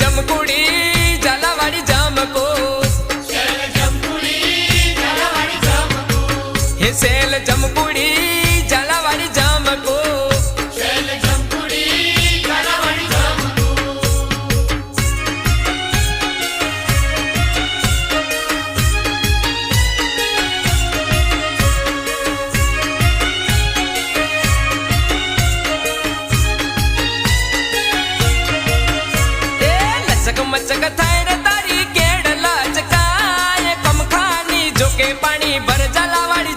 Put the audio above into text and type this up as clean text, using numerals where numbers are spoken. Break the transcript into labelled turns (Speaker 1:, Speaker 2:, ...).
Speaker 1: जमकुड़ी झालावाड़ी जामको हे cell Jamkudi Jhalawari जामको लचक मचक थाय रे तारी केड़ लाचकाय कम खानी जो के पानी भर झालावाड़ी